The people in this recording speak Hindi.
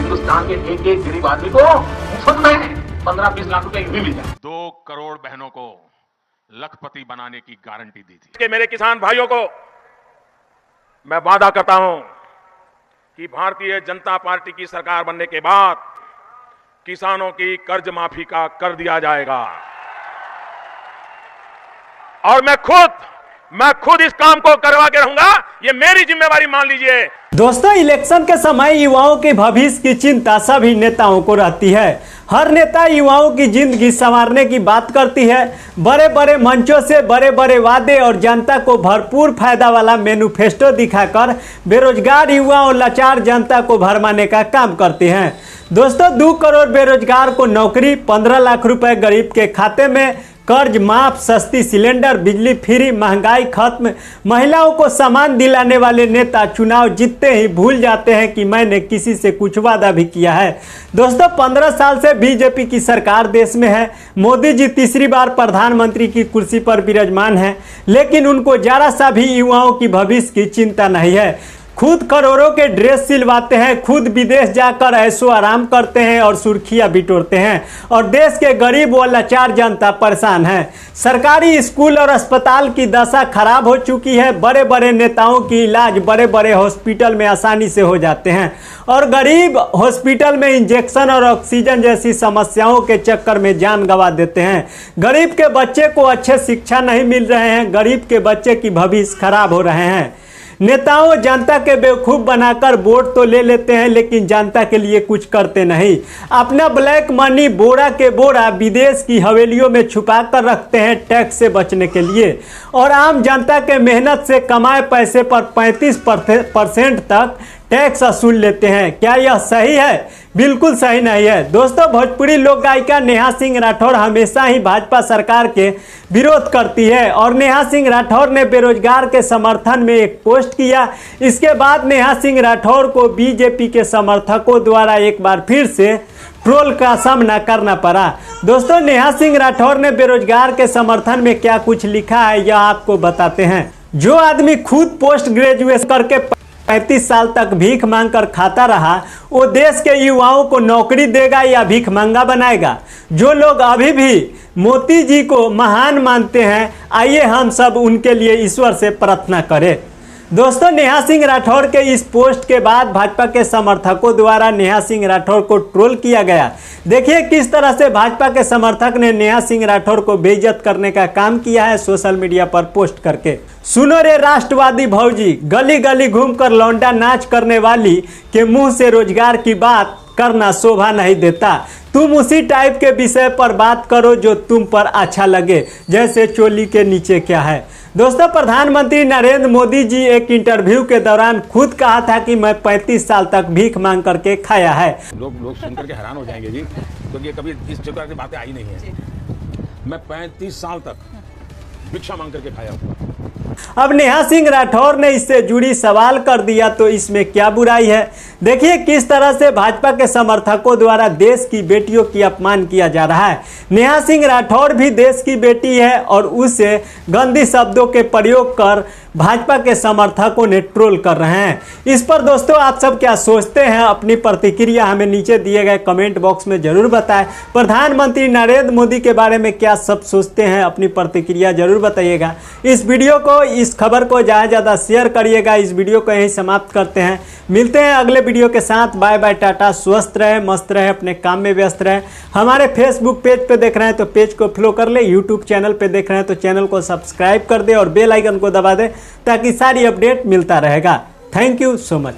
हिंदुस्तान के एक एक गरीब आदमी को मुफ्त में 15-20 लाख रुपए भी मिल जाए। 2 करोड़ बहनों को लखपति बनाने की गारंटी दी थी। कि मेरे किसान भाइयों को मैं वादा करता हूं कि भारतीय जनता पार्टी की सरकार बनने के बाद किसानों की कर्ज माफी का कर दिया जाएगा और मैं खुद इस काम को करवा के रहूंगा। ये मेरी जिम्मेवारी मान लीजिए। दोस्तों, इलेक्शन के समय युवाओं के भविष्य की चिंता सभी नेताओं को रहती है। हर नेता युवाओं की जिंदगी संवारने की बात करती है। बड़े बड़े मंचों से बड़े बड़े वादे और जनता को भरपूर फायदा वाला मैनिफेस्टो दिखाकर बेरोजगार युवा और लाचार जनता को भरमाने का काम करते हैं। दोस्तों, 2 करोड़ बेरोजगार को नौकरी, 15 लाख रुपए गरीब के खाते में, कर्ज माफ, सस्ती सिलेंडर, बिजली फ्री, महंगाई खत्म, महिलाओं को सामान दिलाने वाले नेता चुनाव जीतते ही भूल जाते हैं कि मैंने किसी से कुछ वादा भी किया है। दोस्तों, 15 साल से बीजेपी की सरकार देश में है। मोदी जी तीसरी बार प्रधानमंत्री की कुर्सी पर विराजमान हैं, लेकिन उनको जरा सा भी युवाओं की भविष्य की चिंता नहीं है। खुद करोड़ों के ड्रेस सिलवाते हैं, खुद विदेश जाकर ऐशो आराम करते हैं और सुर्खियां बिटोरते हैं, और देश के गरीब व लाचार जनता परेशान है। सरकारी स्कूल और अस्पताल की दशा खराब हो चुकी है। बड़े बड़े नेताओं की इलाज बड़े बड़े हॉस्पिटल में आसानी से हो जाते हैं और गरीब हॉस्पिटल में इंजेक्शन और ऑक्सीजन जैसी समस्याओं के चक्कर में जान गंवा देते हैं। गरीब के बच्चे को अच्छे शिक्षा नहीं मिल रहे हैं, गरीब के बच्चे की भविष्य खराब हो रहे हैं। नेताओं जनता के बेवकूफ़ बनाकर वोट तो ले लेते हैं, लेकिन जनता के लिए कुछ करते नहीं। अपना ब्लैक मनी बोरा के बोरा विदेश की हवेलियों में छुपा कर रखते हैं टैक्स से बचने के लिए, और आम जनता के मेहनत से कमाए पैसे पर 35% तक टैक्स वसूल लेते हैं। क्या यह सही है? बिल्कुल सही नहीं है। दोस्तों, भोजपुरी लोक गायिका नेहा सिंह राठौर हमेशा ही भाजपा सरकार के विरोध करती है, और नेहा सिंह राठौर ने बेरोजगार के समर्थन में एक पोस्ट किया। इसके बाद नेहा सिंह राठौर को बीजेपी के समर्थकों द्वारा एक बार फिर से ट्रोल का सामना करना पड़ा। दोस्तों, नेहा सिंह राठौर ने बेरोजगार के समर्थन में क्या कुछ लिखा है, यह आपको बताते हैं। जो आदमी खुद पोस्ट ग्रेजुएशन करके 35 साल तक भीख मांगकर खाता रहा, वो देश के युवाओं को नौकरी देगा या भीख मांगा बनाएगा? जो लोग अभी भी मोदी जी को महान मानते हैं, आइए हम सब उनके लिए ईश्वर से प्रार्थना करें। दोस्तों, नेहा सिंह राठौर के इस पोस्ट के बाद भाजपा के समर्थकों द्वारा नेहा सिंह राठौर को ट्रोल किया गया। देखिए किस तरह से भाजपा के समर्थक ने नेहा सिंह राठौर को बेइज्जत करने का काम किया है सोशल मीडिया पर पोस्ट करके। सुनो रे राष्ट्रवादी भौजी, गली गली घूमकर लौंडा नाच करने वाली के मुंह से रोजगार की बात करना शोभा नहीं देता। तुम उसी टाइप के विषय पर बात करो जो तुम पर अच्छा लगे, जैसे चोली के नीचे क्या है। दोस्तों, प्रधानमंत्री नरेंद्र मोदी जी एक इंटरव्यू के दौरान खुद कहा था कि मैं 35 साल तक भीख मांग करके खाया है। लोग सुनकर के हैरान हो जाएंगे जी, क्योंकि कभी इस प्रकार की बातें आई नहीं है। मैं 35 साल तक भिक्षा मांग करके खाया हूँ। अब नेहा सिंह राठौर ने इससे जुड़ी सवाल कर दिया, तो इसमें क्या बुराई है? देखिए किस तरह से भाजपा के समर्थकों द्वारा देश की बेटियों की अपमान किया जा रहा है। नेहा सिंह राठौर भी देश की बेटी है और उसे गंदी शब्दों के प्रयोग कर भाजपा के समर्थकों ने ट्रोल कर रहे हैं। इस पर दोस्तों आप सब क्या सोचते हैं? अपनी प्रतिक्रिया हमें नीचे दिए गए कमेंट बॉक्स में जरूर बताएं। प्रधानमंत्री नरेंद्र मोदी के बारे में क्या सब सोचते हैं? अपनी प्रतिक्रिया जरूर बताइएगा। इस वीडियो को, इस खबर को ज़्यादा शेयर करिएगा। इस वीडियो को यहीं समाप्त करते हैं। मिलते हैं अगले वीडियो के साथ। Bye bye, tata. स्वस्थ रहे, मस्त रहे, अपने काम में व्यस्त रहे। हमारे फेसबुक पेज पे देख रहे हैं तो पेज को फॉलो कर ले, यूट्यूब चैनल पे देख रहे हैं तो चैनल को सब्सक्राइब कर दे और बेल आइकन को दबा दे, ताकि सारी अपडेट मिलता रहेगा। Thank you so much.